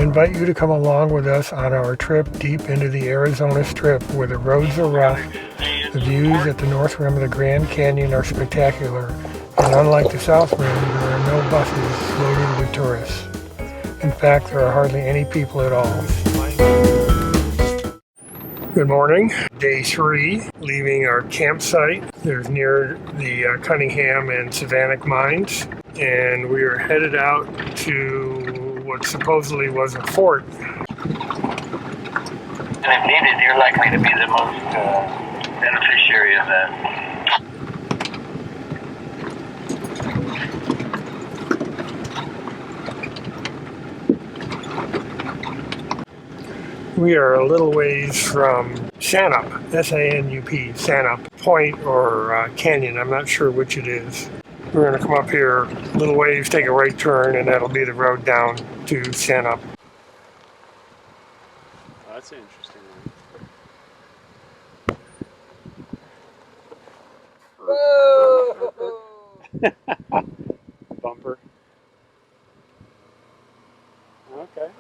invite you to come along with us on our trip deep into the Arizona Strip, where the roads are rough, the views at the north rim of the Grand Canyon are spectacular, and unlike the south rim, there are no buses loaded with tourists. In fact, there are hardly any people at all. Good morning. Day 3, leaving our campsite. There's near the Cunningham and Savannah mines, and we are headed out to what supposedly was a fort. And if needed, you're likely to be the most beneficiary of that. We are a little ways from Sanup, S-A-N-U-P, Sanup Point or Canyon. I'm not sure which it is. We're going to come up here a little ways, take a right turn, and that'll be the road down to Sanup. Oh, that's an interesting one. Bumper. Okay.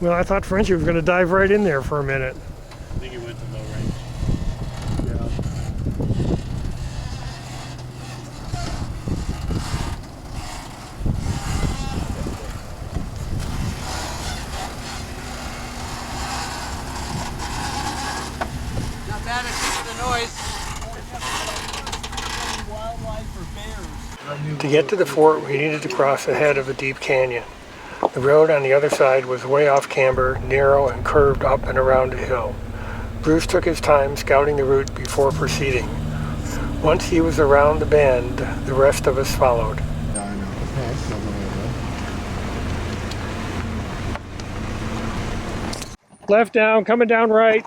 Well, I thought Frenchie was going to dive right in there for a minute. I think he went to low range. Yeah. Not bad at the noise. Wildlife or bears. To get to the fort, we needed to cross the head of a deep canyon. The road on the other side was way off camber, narrow, and curved up and around a hill. Bruce took his time scouting the route before proceeding. Once he was around the bend, the rest of us followed. Yeah, I know. Yeah, it's not gonna be Left down, coming down right.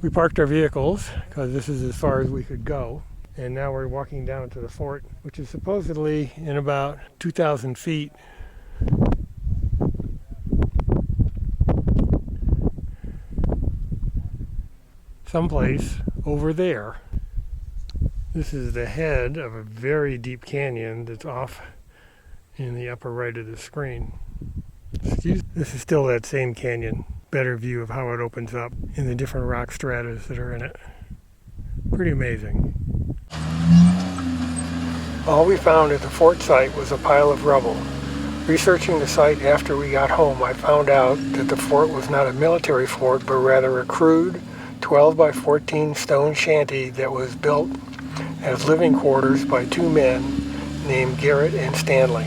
We parked our vehicles because this is as far as we could go, and now we're walking down to the fort, which is supposedly in about 2,000 feet. Someplace over there. This is the head of a very deep canyon that's off in the upper right of the screen. This is still that same canyon. Better view of how it opens up in the different rock stratas that are in it. Pretty amazing. All we found at the fort site was a pile of rubble. Researching the site after we got home, I found out that the fort was not a military fort, but rather a crude 12 by 14 stone shanty that was built as living quarters by two men named Garrett and Stanley.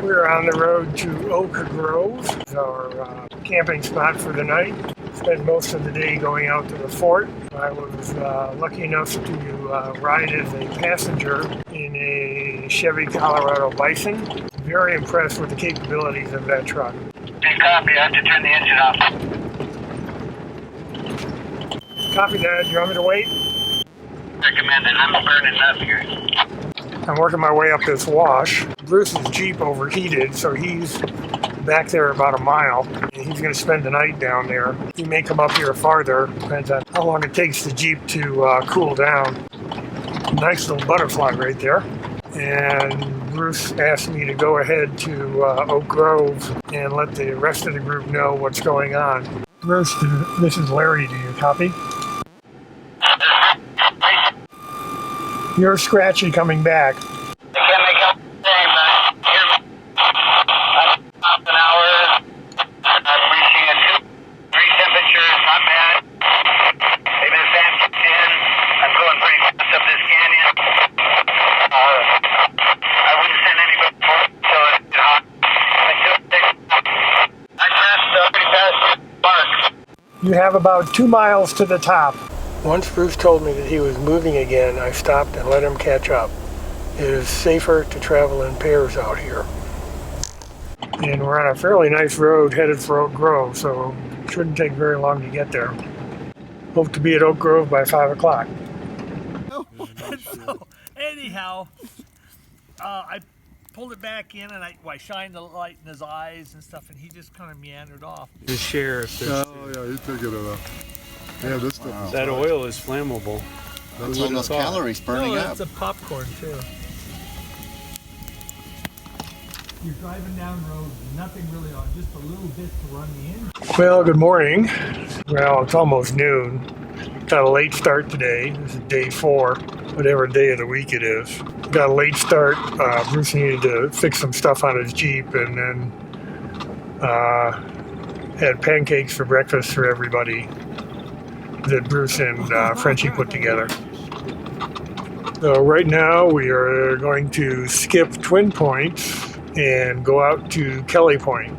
We're on the road to Oak Grove, our camping spot for the night. Spent most of the day going out to the fort. I was lucky enough to ride as a passenger in a Chevy Colorado Bison. Very impressed with the capabilities of that truck. Hey, copy. I have to turn the engine off. Copy that. You want me to wait? Recommended. I'm burning up here. I'm working my way up this wash. Bruce's Jeep overheated, so he's back there about a mile. And he's going to spend the night down there. He may come up here farther. Depends on how long it takes the Jeep to cool down. Nice little butterfly right there. And Bruce asked me to go ahead to Oak Grove and let the rest of the group know what's going on. Bruce, this is Larry. Do you copy? You're scratchy coming back. I can't make out anything, but here's about an hour. I'm reaching a 2-3 temperature. It's not bad. Maybe the fan kicked in. I'm going pretty fast up this canyon. I wouldn't send anybody for it until it gets hot. I crashed pretty fast park. You have about 2 miles to the top. Once Bruce told me that he was moving again, I stopped and let him catch up. It is safer to travel in pairs out here. And we're on a fairly nice road headed for Oak Grove, so it shouldn't take very long to get there. Hope to be at Oak Grove by 5 o'clock. So, anyhow, I pulled it back in and I shined the light in his eyes and stuff, and he just kind of meandered off. The sheriff. Oh, yeah, you took it enough. Yeah, this stuff. That oil is flammable. That's all those calories burning up. It's a popcorn too. You're driving down road, nothing really on, just a little bit to run the engine. Well, good morning. Well, it's almost noon. Got a late start today. This is day 4, whatever day of the week it is. Got a late start. Bruce needed to fix some stuff on his Jeep, and then had pancakes for breakfast for everybody that Bruce and Frenchie put together. So right now we are going to skip Twin Points and go out to Kelly Point.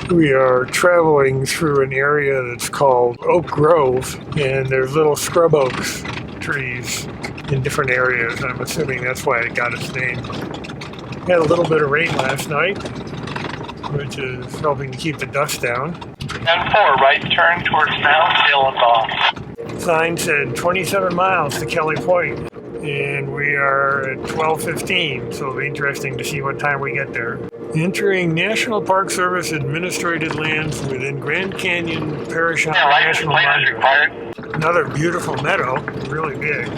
We are traveling through an area that's called Oak Grove, and there's little scrub oaks trees in different areas. I'm assuming that's why it got its name. Had a little bit of rain last night, which is helping to keep the dust down. 10-4, right turn towards Moundsdale and Ball. Sign said 27 miles to Kelly Point, and we are at 12:15, so it'll be interesting to see what time we get there. Entering National Park Service administrated lands within Grand Canyon Parish National Monument. Another beautiful meadow, really big.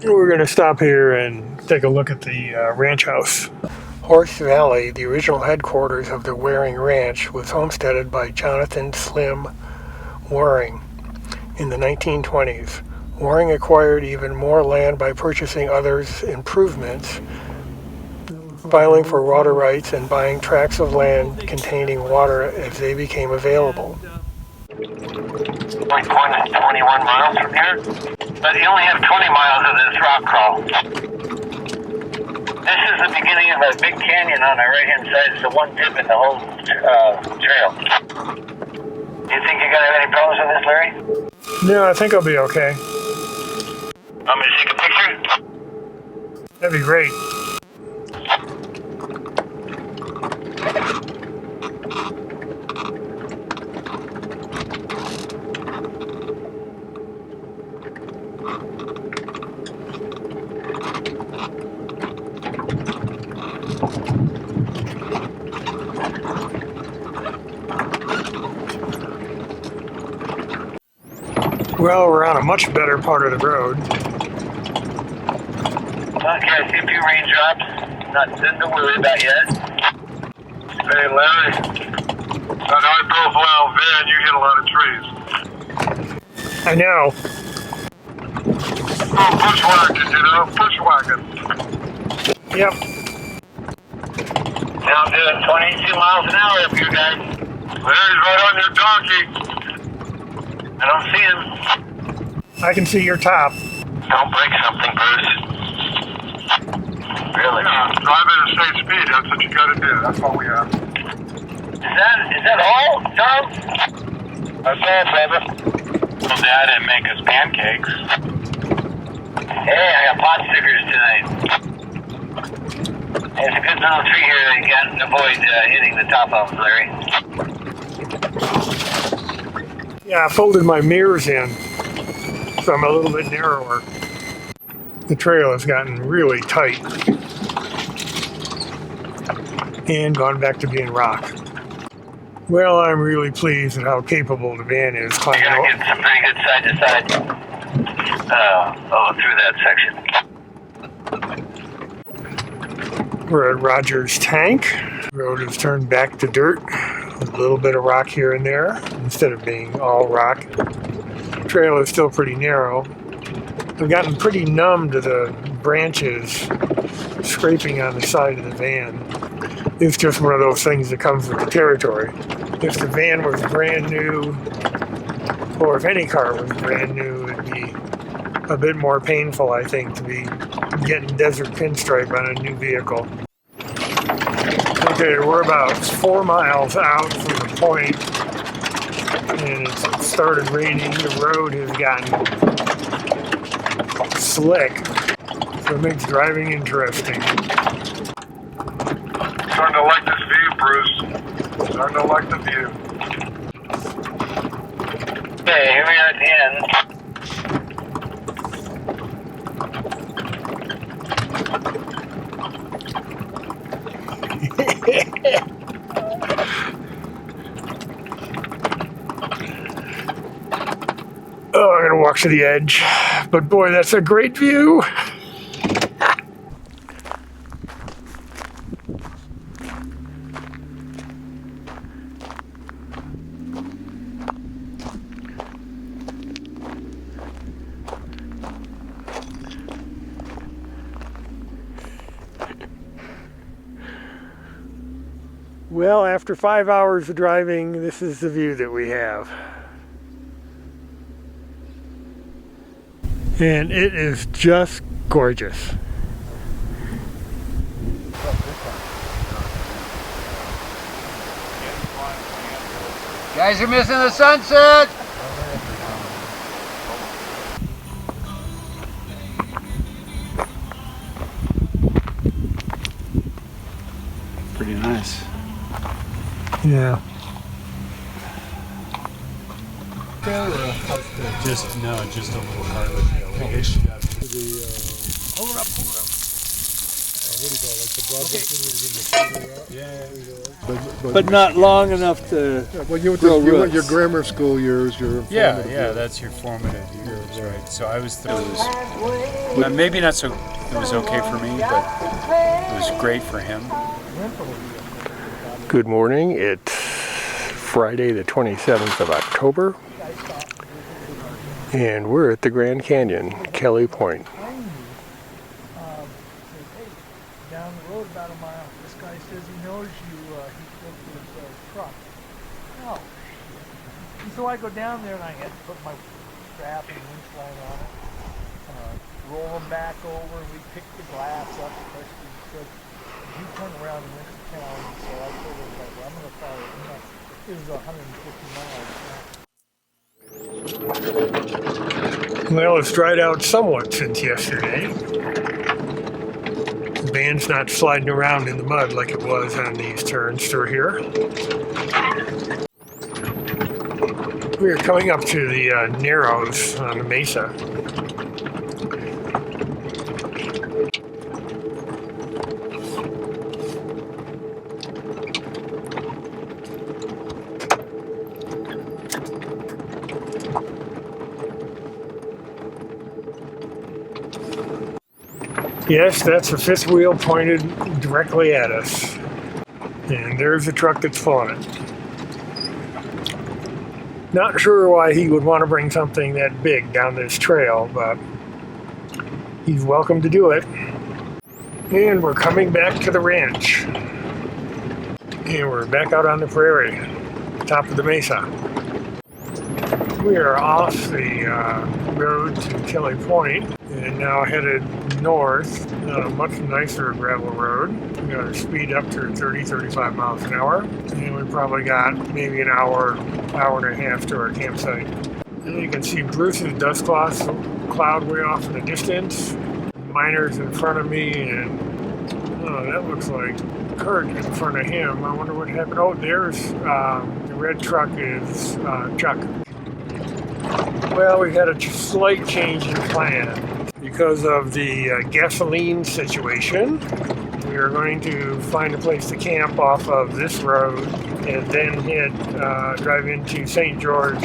We're going to stop here and take a look at the ranch house. Horse Valley, the original headquarters of the Waring Ranch, was homesteaded by Jonathan Slim Waring in the 1920s. Waring acquired even more land by purchasing others' improvements, filing for water rights, and buying tracts of land containing water as they became available. Point is 21 miles from here, but you only have 20 miles of this rock crawl. This is the beginning of a big canyon on the right-hand side. It's the one dip in the whole trail. You think you're going to have any problems with this, Larry? No, I think I'll be okay. Want me to take a picture? That'd be great. Well, we're on a much better part of the road. Okay, I see a few raindrops. Nothing to worry about yet. Hey, Larry. On our profile van, you hit a lot of trees. I know. Oh, bushwhacking, bushwhacking. Yep. Now I'm doing 22 miles an hour up here, guys. Larry's right on your donkey. I don't see him. I can see your top. Don't break something, Bruce. Really? Yeah, drive at a safe speed. That's what you got to do. That's all we have. Is that all, Tom? That's all, brother. Well, Dad didn't make us pancakes. Hey, I got pot stickers tonight. There's a good little tree here that you can't avoid hitting the top of, Larry. Yeah, I folded my mirrors in, so I'm a little bit narrower. The trail has gotten really tight and gone back to being rock. Well, I'm really pleased at how capable the van is climbing. I gotta get some pretty good side-to-side through that section. We're at Rogers Tank. The road is turned back to dirt with a little bit of rock here and there instead of being all rock. The trail is still pretty narrow. I've gotten pretty numb to the branches scraping on the side of the van. It's just one of those things that comes with the territory. If the van was brand new, or if any car was brand new, it'd be a bit more painful, I think, to be getting desert pinstripe on a new vehicle. Okay, we're about 4 miles out from the point, and it started raining. The road has gotten slick, so it makes driving interesting. Starting to like this view, Bruce. Starting to like the view. Okay, here we are at the end. Oh, I'm gonna walk to the edge. But boy, that's a great view. Well, after 5 hours of driving, this is the view that we have. And it is just gorgeous. Guys are missing the sunset. Pretty nice. Yeah. Just a little cartilage. Hold it up, hold it up. But not long enough to. Well, you went Real to roots. your grammar school years, your Yeah, formative yeah, years. that's your formative years, right? So I was. Maybe not so. It was okay for me, but it was great for him. Good morning. It's Friday the 27th of October. And we're at the Grand Canyon, Kelly Point. Down the road about a mile, this guy says he knows you, he took his truck. Oh, shit. And so I go down there and I had to put my strap and winch line on it, roll them back over, and we picked the glass up, especially because you turn around and went to town, so I told him, like, well, I'm going to follow it next. It was 150 miles. Well, it's dried out somewhat since yesterday. The van's not sliding around in the mud like it was on these turns through here. We are coming up to the Narrows on the mesa. Yes, that's a fifth wheel pointed directly at us. And there's the truck that's pulling it. Not sure why he would want to bring something that big down this trail, but he's welcome to do it. And we're coming back to the ranch. And we're back out on the prairie, top of the mesa. We are off the road to Kelly Point and now headed north on a much nicer gravel road. We got our speed up to 30-35 miles an hour, and we probably got maybe an hour and a half to our campsite. And you can see Bruce's dust cloud way off in the distance. Miners in front of me, and oh, that looks like Kurt in front of him. I wonder what happened. Oh, there's the red truck is Chuck. Well, we had a slight change in plan because of the gasoline situation. We are going to find a place to camp off of this road and then drive into St. George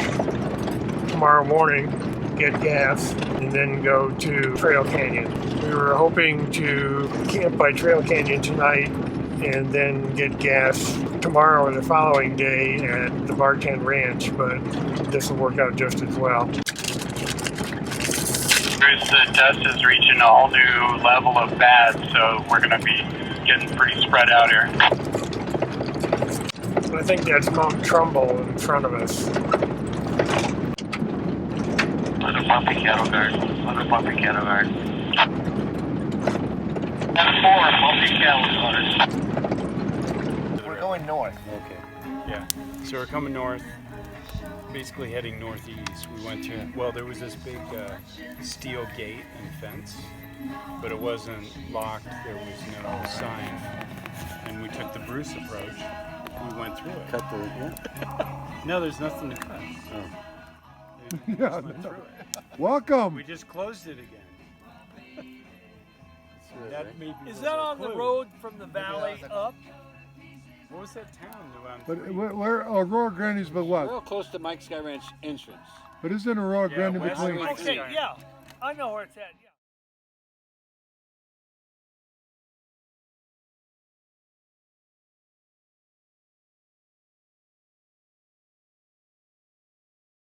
tomorrow morning get gas, and then go to Trail Canyon. We were hoping to camp by Trail Canyon tonight and then get gas tomorrow or the following day at the Barten Ranch, but this will work out just as well. The test is reaching a whole new level of bad, so we're going to be getting pretty spread out here. I think that's Mount Trumbull in front of us. Little bumpy cattle guard. Little bumpy cattle guard. That's 4 bumpy cattle guards. We're going north. Okay. Yeah. So we're coming north, basically heading northeast. We went to, well, there was this big steel gate and fence, but it wasn't locked. There was no sign. And we took the Bruce approach. We went through it. Cut the, yeah. No, there's nothing to cut. Oh. We Yeah, just went through it. Welcome. We just closed it again. That maybe Is was that our on the clue. road from the valley up? What was that town around? But where Aurora Grande's but what? Real close to Mike's Sky Ranch entrance. But isn't Aurora Yeah, Grande West between? Ranch. Okay, yeah. I know where it's at.